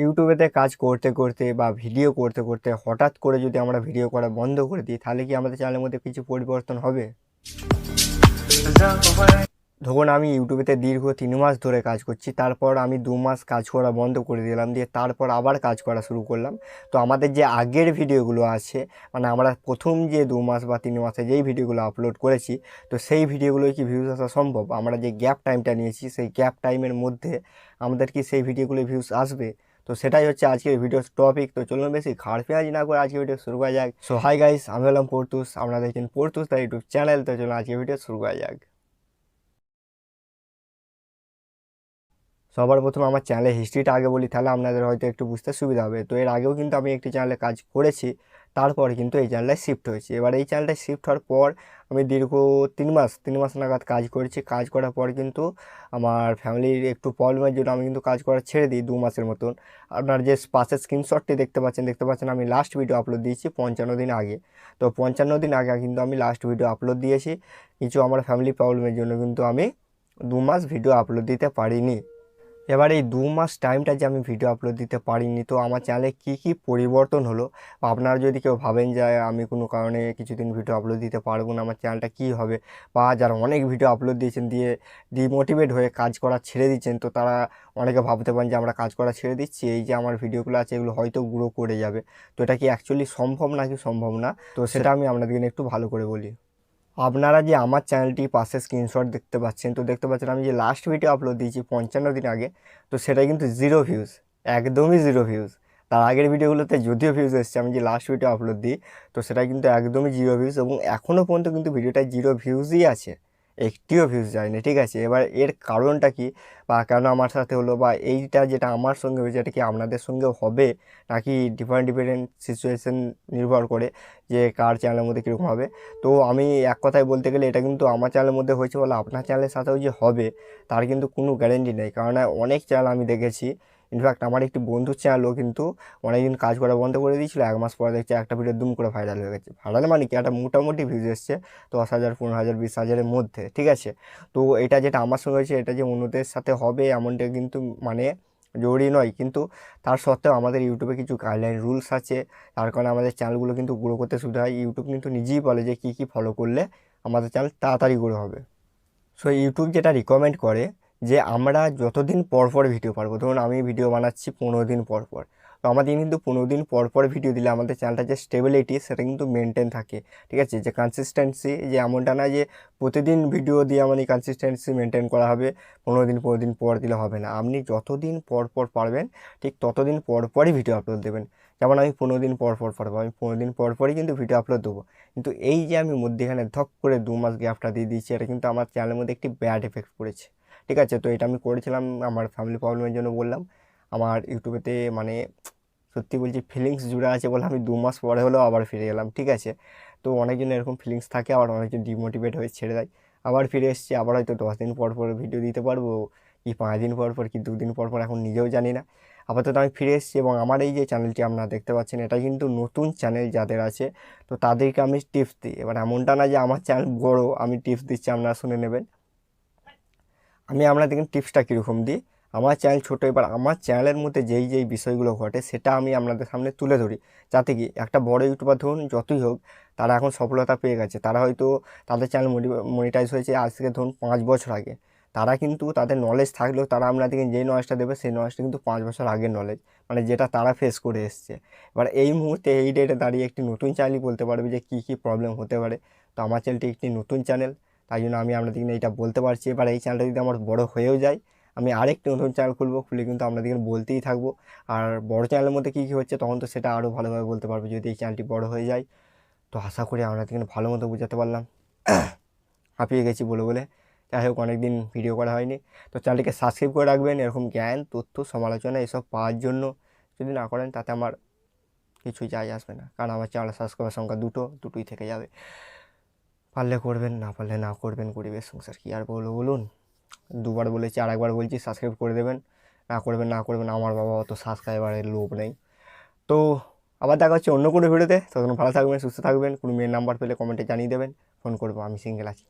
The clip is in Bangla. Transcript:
ইউটিউবেতে কাজ করতে করতে বা ভিডিও করতে করতে হঠাৎ করে যদি আমরা ভিডিও করা বন্ধ করে দিই, তাহলে কি আমাদের চ্যানেলের মধ্যে কিছু পরিবর্তন হবে? ধরুন আমি ইউটিউবেতে দীর্ঘ 3 মাস ধরে কাজ করছি, তারপর আমি 2 মাস কাজ করা বন্ধ করে দিলাম, দিয়ে তারপর আবার কাজ করা শুরু করলাম। তো আমাদের যে আগের ভিডিওগুলো আছে, মানে আমরা প্রথম যে 2 মাস বা 3 মাসে যেই ভিডিওগুলো আপলোড করেছি, তো সেই ভিডিওগুলোয় কি ভিউজ আসা সম্ভব? আমরা যে গ্যাপ টাইমটা নিয়েছি, সেই গ্যাপ টাইমের মধ্যে আমাদের কি সেই ভিডিওগুলো ভিউজ আসবে? তো সেটাই হচ্ছে আজকের ভিডিওর টপিক। তো চলুন বেশি খাড় পেঁয়াজ না করে আজকে ভিডিও শুরু করা যাক। সো হাই গাইস, আমি হলাম পর্তুস, আপনারা দেখছেন পর্তুস তার ইউটিউব চ্যানেল। তো চলুন আজকে ভিডিও শুরু করা যাক। সবার প্রথমে আমার চ্যানেলের হিস্ট্রিটা আগে বলি, তাহলে আপনাদের হয়তো একটু বুঝতে সুবিধা হবে। তো এর আগেও কিন্তু আমি একটি চ্যানেলে কাজ করেছি, তারপর কিন্তু এই চ্যানেলে শিফট হয়েছি। এবার এই চ্যানেলটা শিফট হওয়ার পর আমি দীর্ঘ 3 মাস নাগাদ কাজ করেছি। কাজ করার পর কিন্তু আমার ফ্যামিলির একটু প্রবলেমের জন্য আমি কিন্তু কাজ করা ছেড়ে দিই 2 মাসের মতন। আপনার যে পাশের স্ক্রিনশটটি দেখতে পাচ্ছেন আমি লাস্ট ভিডিও আপলোড দিয়েছি 55 দিন আগে। তো 55 দিন আগে কিন্তু আমি লাস্ট ভিডিও আপলোড দিয়েছি। কিছু আমার ফ্যামিলি প্রবলেমের জন্য কিন্তু আমি 2 মাস ভিডিও আপলোড দিতে পারিনি। এবার এই 2 মাস টাইমটা যে আমি ভিডিও আপলোড দিতে পারিনি, তো আমার চ্যানেলে কী কী পরিবর্তন হলো, বা আপনারা যদি কেউ ভাবেন যে আমি কোনো কারণে কিছুদিন ভিডিও আপলোড দিতে পারবো না, আমার চ্যানেলটা কী হবে, বা যারা অনেক ভিডিও আপলোড দিয়েছেন দিয়ে ডিমোটিভেট হয়ে কাজ করা ছেড়ে দিচ্ছেন, তো তারা অনেকে ভাবতে পারেন যে আমরা কাজ করা ছেড়ে দিচ্ছি, এই যে আমার ভিডিওগুলো আছে এগুলো হয়তো গ্রো করে যাবে। তো এটা কি অ্যাকচুয়ালি সম্ভব নাকি সম্ভব না, তো সেটা আমি আপনাদেরকে একটু ভালো করে বলি। আপনারা যে আমার চ্যানেলটি পাশে স্ক্রিনশট দেখতে পাচ্ছেন, তো দেখতে পাচ্ছেন আমি যে লাস্ট ভিডিও আপলোড দিয়েছি 55 দিন আগে, তো সেটা কিন্তু 0 ভিউজ, একদমই 0 ভিউজ। তার আগের ভিডিওগুলোতে যদিও ভিউজ এসছে, আমি যে লাস্ট ভিডিও আপলোড দিই, তো সেটা কিন্তু একদমই 0 ভিউজ, এবং এখনও পর্যন্ত কিন্তু ভিডিওটা 0 ভিউজই আছে, একটিও ভিউজ যায়নি। ঠিক আছে, এবার এর কারণটা কি, বা কেন আমার সাথে হলো, বা এইটা যেটা আমার সঙ্গে হয়েছে এটা কি আপনাদের সঙ্গেও হবে, নাকি ডিফারেন্ট ডিফারেন্ট সিচুয়েশন নির্ভর করে যে কার চ্যানেলের মধ্যে কীরকম হবে। তো আমি এক কথায় বলতে গেলে এটা কিন্তু আমার চ্যানেলের মধ্যে হয়েছে বলে আপনার চ্যানেলের সাথেও যে হবে তার কিন্তু কোনো গ্যারেন্টি নেই। কারণ অনেক চ্যানেল আমি দেখেছি, ইনফ্যাক্ট আমার একটি বন্ধুর চ্যানেলও কিন্তু অনেকদিন কাজ করা বন্ধ করে দিয়েছিল, 1 মাস পরে দেখছি একটা ভিডিও দুম করে ভাইরাল হয়ে গেছে। ভাইরাল মানে কি, একটা মোটামুটি ভিউজ এসছে 10,000, 15,000, 20,000-এর মধ্যে। ঠিক আছে, তো এটা যেটা আমার সঙ্গে হয়েছে, এটা যে অন্যদের সাথে হবে এমনটা কিন্তু মানে জরুরি নয়। কিন্তু তার সত্ত্বেও আমাদের ইউটিউবে কিছু গাইডলাইন রুলস আছে, তার কারণে আমাদের চ্যানেলগুলো কিন্তু গ্রো করতে সুবিধা হয়। ইউটিউব কিন্তু নিজেই বলে যে কী কী ফলো করলে আমাদের চ্যানেল তাড়াতাড়ি গ্রো হবে। সো ইউটিউব যেটা রিকমেন্ড করে যে আমরা যতদিন পর পর ভিডিও পারবো, ধরুন আমি ভিডিও বানাচ্ছি 15 দিন পর পর, তো আমাদের কিন্তু 15 দিন পর পর ভিডিও দিলে আমাদের চ্যানেলটা যে স্টেবিলিটি সেটা কিন্তু মেনটেন থাকে। ঠিক আছে, যে কনসিস্টেন্সি, যে এমনটা না যে প্রতিদিন ভিডিও দিয়ে মানে কনসিস্টেন্সি মেনটেন করা হবে, 15 দিন পর দিলে হবে না। আপনি যতদিন পর পর পারবেন ঠিক ততদিন পর পরই ভিডিও আপলোড দেবেন। যেমন আমি 15 দিন পর পর পারবো, আমি 15 দিন পর পরই কিন্তু ভিডিও আপলোড দেবো। কিন্তু এই যে আমি মধ্যেখানে ধপ করে 2 মাস গ্যাপটা দিয়ে দিয়েছি, এটা কিন্তু আমার চ্যানেলের মধ্যে একটি ব্যাড এফেক্ট পড়েছে। ঠিক আছে, তো এটা আমি করেছিলাম আমার ফ্যামিলি প্রবলেমের জন্য বললাম। আমার ইউটিউবেতে মানে সত্যি বলছি ফিলিংস জুড়ে আছে বলে আমি 2 মাস পরে হলেও আবার ফিরে গেলাম। ঠিক আছে, তো অনেকজনের এরকম ফিলিংস থাকে, আবার অনেকজন ডিমোটিভেট হয়ে ছেড়ে দেয়। আবার ফিরে এসেছি, আবার হয়তো 10 দিন পর পর ভিডিও দিতে পারবো, কি 5 দিন পর পর, কি 2 দিন পর পর, এখন নিজেও জানি না। আপাতত আমি ফিরে এসেছি, এবং আমার এই যে চ্যানেলটি আপনারা দেখতে পাচ্ছেন এটা কিন্তু নতুন চ্যানেল যাদের আছে, তো তাদেরকে আমি টিপস দিই। এবার এমনটা না যে আমার চ্যানেল বড় আমি টিপস দিচ্ছি আপনারা শুনে নেবেন। আমি আপনাদেরকে টিপসটা কীরকম দিই, আমার চ্যানেল ছোটো, এবার আমার চ্যানেলের মধ্যে যেই যেই বিষয়গুলো ঘটে সেটা আমি আপনাদের সামনে তুলে ধরি, যাতে কি একটা বড় ইউটিউবার ধরুন যতই হোক, তারা এখন সফলতা পেয়ে গেছে, তারা হয়তো তাদের চ্যানেল মনিটাইজ হয়েছে আজ থেকে ধরুন 5 বছর আগে, তারা কিন্তু তাদের নলেজ থাকলেও তারা আপনাদেরকে যেই নলেজটা দেবে সেই নলেজটা কিন্তু 5 বছর আগের নলেজ, মানে যেটা তারা ফেস করে এসছে। এবার এই মুহূর্তে এই ডেটে দাঁড়িয়ে একটি নতুন চ্যানেলই বলতে পারবে যে কী কী প্রবলেম হতে পারে। তো আমার চ্যানেলটি একটি নতুন চ্যানেল, তাই জন্য আমি আপনাদেরকে এটা বলতে পারছি। এবার এই চ্যানেলটা যদি আমার বড় হয়েও যায়, আমি আরেকটি নতুন চ্যানেল খুলবো, খুলে কিন্তু আপনাদেরকে বলতেই থাকবো। আর বড় চ্যানেলের মধ্যে কী কী হচ্ছে তখন তো সেটা আরও ভালোভাবে বলতে পারবো যদি এই চ্যানেলটি বড় হয়ে যায়। তো আশা করি আপনাদেরকে ভালো মতো বোঝাতে পারলাম। হাঁপিয়ে গেছি বলে বলে। যাই হোক, অনেকদিন ভিডিও করা হয়নি। তো চ্যানেলটিকে সাবস্ক্রাইব করে রাখবেন এরকম জ্ঞান, তথ্য, সমালোচনা এসব পাওয়ার জন্য। যদি না করেন তাতে আমার কিছুই যায় আসবে না, কারণ আমার চ্যানেল সাবস্ক্রাইবার সংখ্যা দুটোই থেকে যাবে। পারলে করবেন, না পারলে না করবেন, গরিবের সংসার কী আর বলবো বলুন। দুবার বলেছি, আর একবার বলছি, সাবস্ক্রাইব করে দেবেন। না করবেন, আমার বাবা অত সাবস্ক্রাইবারের লোভ নেই। তো আবার দেখা হচ্ছে অন্য কোনো ভিডিওতে। তখন ভালো থাকবেন, সুস্থ থাকবেন। কোনো মেয়ের নাম্বার পেলে কমেন্টে জানিয়ে দেবেন, ফোন করবো, আমি সিঙ্গেল আছি।